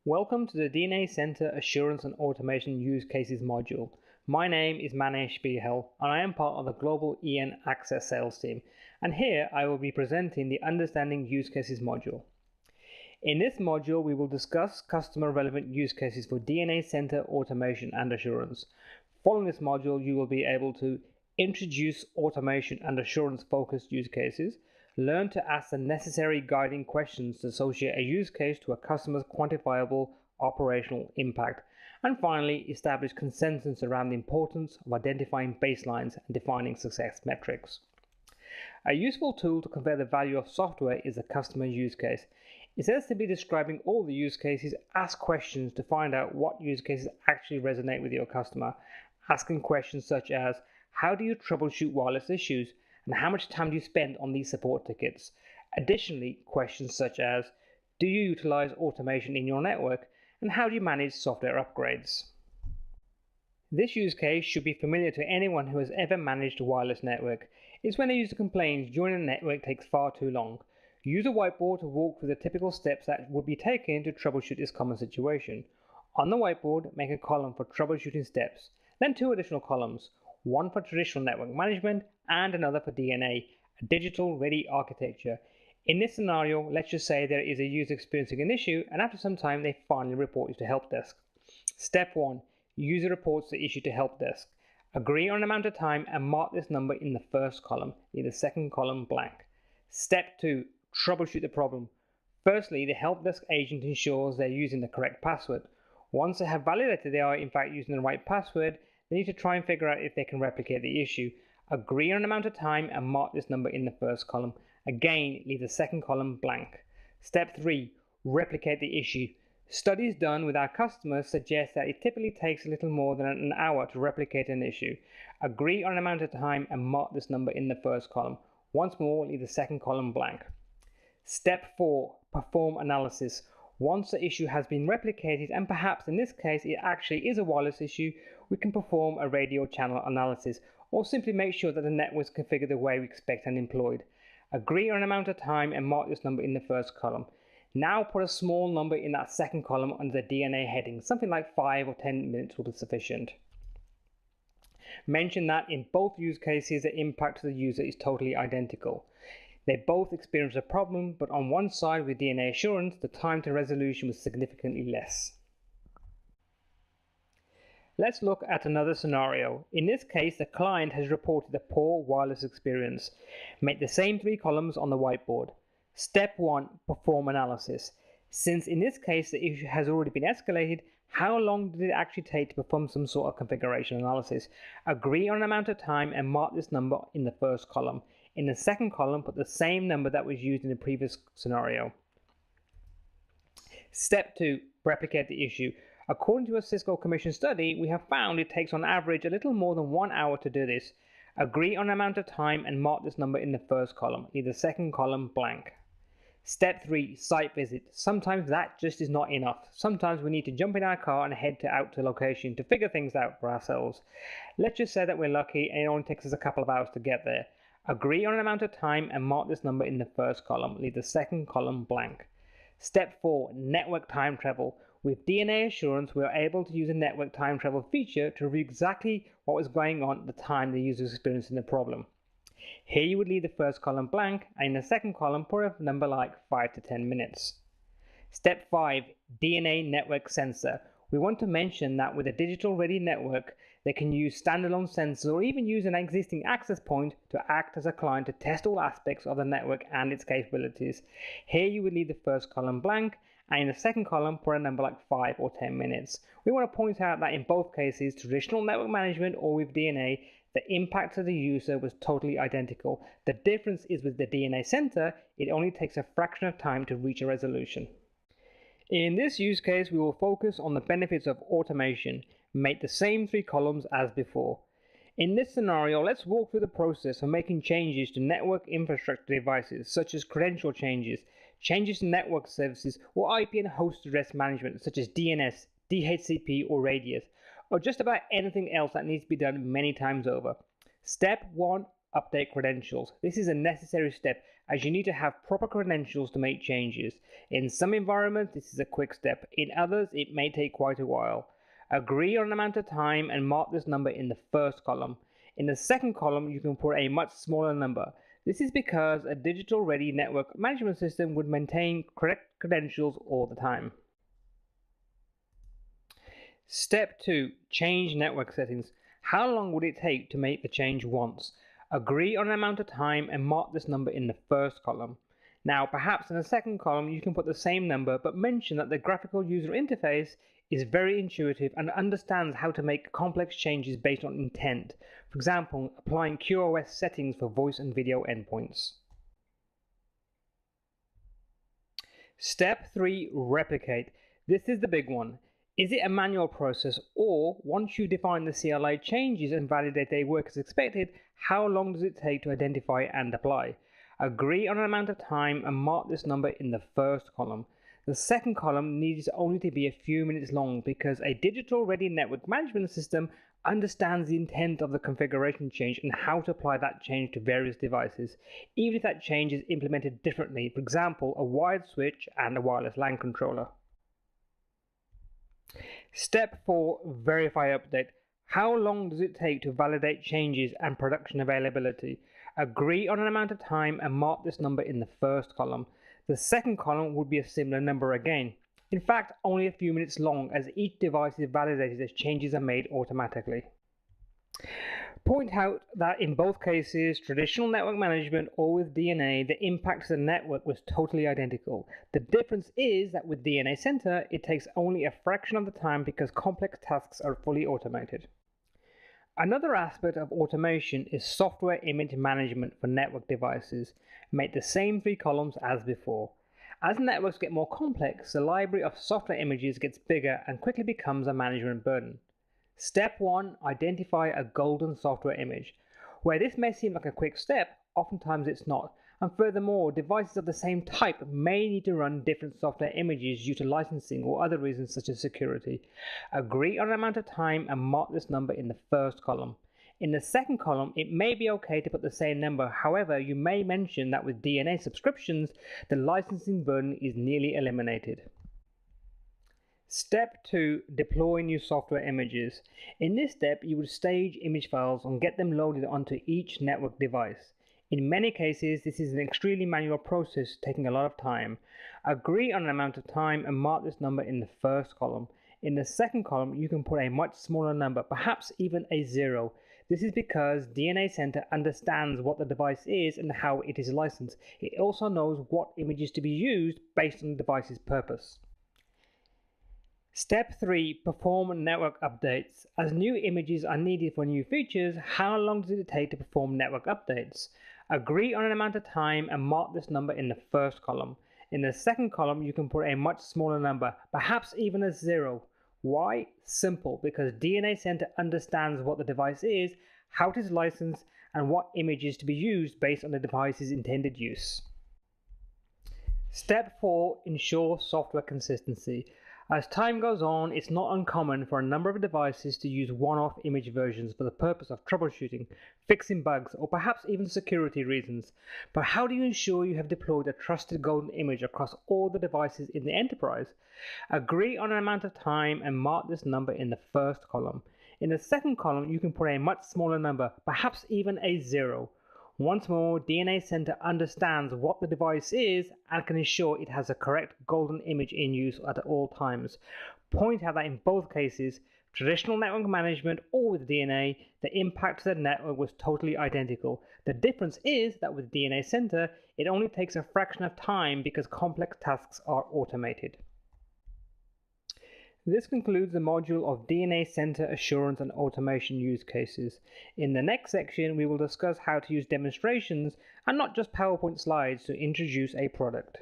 Welcome to the DNA Center Assurance and Automation Use Cases module. My name is Manesh Behel and I am part of the Global EN Access sales team, and here I will be presenting the Understanding Use Cases module. In this module, we will discuss customer relevant use cases for DNA Center Automation and Assurance. Following this module, you will be able to introduce automation and assurance focused use cases, learn to ask the necessary guiding questions to associate a use case to a customer's quantifiable operational impact, and finally, establish consensus around the importance of identifying baselines and defining success metrics. A useful tool to compare the value of software is a customer use case. Instead of simply describing all the use cases, ask questions to find out what use cases actually resonate with your customer. Asking questions such as, how do you troubleshoot wireless issues? And how much time do you spend on these support tickets? Additionally, questions such as, do you utilize automation in your network? And how do you manage software upgrades? This use case should be familiar to anyone who has ever managed a wireless network. It's when a user complains joining a network takes far too long. Use a whiteboard to walk through the typical steps that would be taken to troubleshoot this common situation. On the whiteboard, make a column for troubleshooting steps, then two additional columns, one for traditional network management and another for DNA, a digital ready architecture. In this scenario, let's just say there is a user experiencing an issue and after some time they finally report you to help desk. Step 1. User reports the issue to help desk. Agree on an amount of time and mark this number in the first column, leave the second column blank. Step 2. Troubleshoot the problem. Firstly, the help desk agent ensures they're using the correct password. Once they have validated they are in fact using the right password, they need to try and figure out if they can replicate the issue. Agree on an amount of time and mark this number in the first column. Again, leave the second column blank. Step 3. Replicate the issue. Studies done with our customers suggest that it typically takes a little more than an hour to replicate an issue. Agree on an amount of time and mark this number in the first column. Once more, leave the second column blank. Step 4. Perform analysis. Once the issue has been replicated, and perhaps in this case it actually is a wireless issue, we can perform a radio channel analysis, or simply make sure that the network is configured the way we expect and employed. Agree on an amount of time and mark this number in the first column. Now put a small number in that second column under the DNA heading, something like 5 or 10 minutes will be sufficient. Mention that in both use cases the impact to the user is totally identical. They both experienced a problem, but on one side with DNA assurance, the time to resolution was significantly less. Let's look at another scenario. In this case, the client has reported a poor wireless experience. Make the same 3 columns on the whiteboard. Step 1. Perform analysis. Since in this case the issue has already been escalated, how long did it actually take to perform some sort of configuration analysis? Agree on an amount of time and mark this number in the first column. In the second column, put the same number that was used in the previous scenario. Step 2. Replicate the issue. According to a Cisco Commission study, we have found it takes on average a little more than 1 hour to do this. Agree on an amount of time and mark this number in the first column, leave the second column blank. Step 3. Site visit. Sometimes that just is not enough. Sometimes we need to jump in our car and head out to location to figure things out for ourselves. Let's just say that we're lucky and it only takes us a couple of hours to get there. Agree on an amount of time and mark this number in the first column, leave the second column blank. Step 4. Network time travel. With DNA assurance, we are able to use a network time travel feature to review exactly what was going on at the time the user was experiencing the problem. Here you would leave the first column blank and in the second column put a number like 5 to 10 minutes. Step 5. DNA network sensor. We want to mention that with a digital ready network, they can use standalone sensors or even use an existing access point to act as a client to test all aspects of the network and its capabilities. Here you would leave the first column blank and in the second column put a number like 5 or 10 minutes. We want to point out that in both cases, traditional network management or with DNA, the impact to the user was totally identical. The difference is with the DNA Center, it only takes a fraction of time to reach a resolution. In this use case, we will focus on the benefits of automation. Make the same 3 columns as before. In this scenario, let's walk through the process of making changes to network infrastructure devices such as credential changes, changes to network services, or IP and host address management such as DNS, DHCP or Radius, or just about anything else that needs to be done many times over. Step 1. update credentials. This is a necessary step as you need to have proper credentials to make changes. In some environments, this is a quick step. In others, it may take quite a while. Agree on an amount of time and mark this number in the first column. In the second column, you can put a much smaller number. This is because a digital-ready network management system would maintain correct credentials all the time. Step 2. Change network settings. How long would it take to make the change once? Agree on an amount of time and mark this number in the first column. Now, perhaps in the second column, you can put the same number, but mention that the graphical user interface is very intuitive and understands how to make complex changes based on intent. For example, applying QoS settings for voice and video endpoints. Step 3. Replicate. This is the big one. Is it a manual process, or once you define the CLI changes and validate they work as expected, how long does it take to identify and apply? Agree on an amount of time and mark this number in the first column. The second column needs only to be a few minutes long because a digital-ready network management system understands the intent of the configuration change and how to apply that change to various devices, even if that change is implemented differently, for example, a wired switch and a wireless LAN controller. Step 4. Verify update. How long does it take to validate changes and production availability? Agree on an amount of time and mark this number in the first column. The second column would be a similar number again. In fact, only a few minutes long as each device is validated as changes are made automatically. Point out that in both cases, traditional network management or with DNA, the impact to the network was totally identical. The difference is that with DNA Center, it takes only a fraction of the time because complex tasks are fully automated. Another aspect of automation is software image management for network devices. Make the same 3 columns as before. As networks get more complex, the library of software images gets bigger and quickly becomes a management burden. Step 1. Identify a golden software image. Where this may seem like a quick step, oftentimes it's not. And furthermore, devices of the same type may need to run different software images due to licensing or other reasons such as security. Agree on an amount of time and mark this number in the first column. In the second column, it may be okay to put the same number. However, you may mention that with DNA subscriptions, the licensing burden is nearly eliminated. Step 2. Deploy new software images. In this step, you would stage image files and get them loaded onto each network device. In many cases, this is an extremely manual process taking a lot of time. Agree on an amount of time and mark this number in the first column. In the second column, you can put a much smaller number, perhaps even a 0. This is because DNA Center understands what the device is and how it is licensed. It also knows what images to be used based on the device's purpose. Step 3. Perform network updates. As new images are needed for new features, how long does it take to perform network updates? Agree on an amount of time and mark this number in the first column. In the second column, you can put a much smaller number, perhaps even a 0. Why? Simple, because DNA Center understands what the device is, how it is licensed, and what images to be used based on the device's intended use. Step 4. Ensure software consistency. As time goes on, it's not uncommon for a number of devices to use one-off image versions for the purpose of troubleshooting, fixing bugs, or perhaps even security reasons. But how do you ensure you have deployed a trusted golden image across all the devices in the enterprise? Agree on an amount of time and mark this number in the first column. In the second column, you can put a much smaller number, perhaps even a 0. Once more, DNA Center understands what the device is and can ensure it has a correct golden image in use at all times. Point out that in both cases, traditional network management or with DNA, the impact to the network was totally identical. The difference is that with DNA Center, it only takes a fraction of time because complex tasks are automated. This concludes the module of DNA Center Assurance and Automation use cases. In the next section, we will discuss how to use demonstrations and not just PowerPoint slides to introduce a product.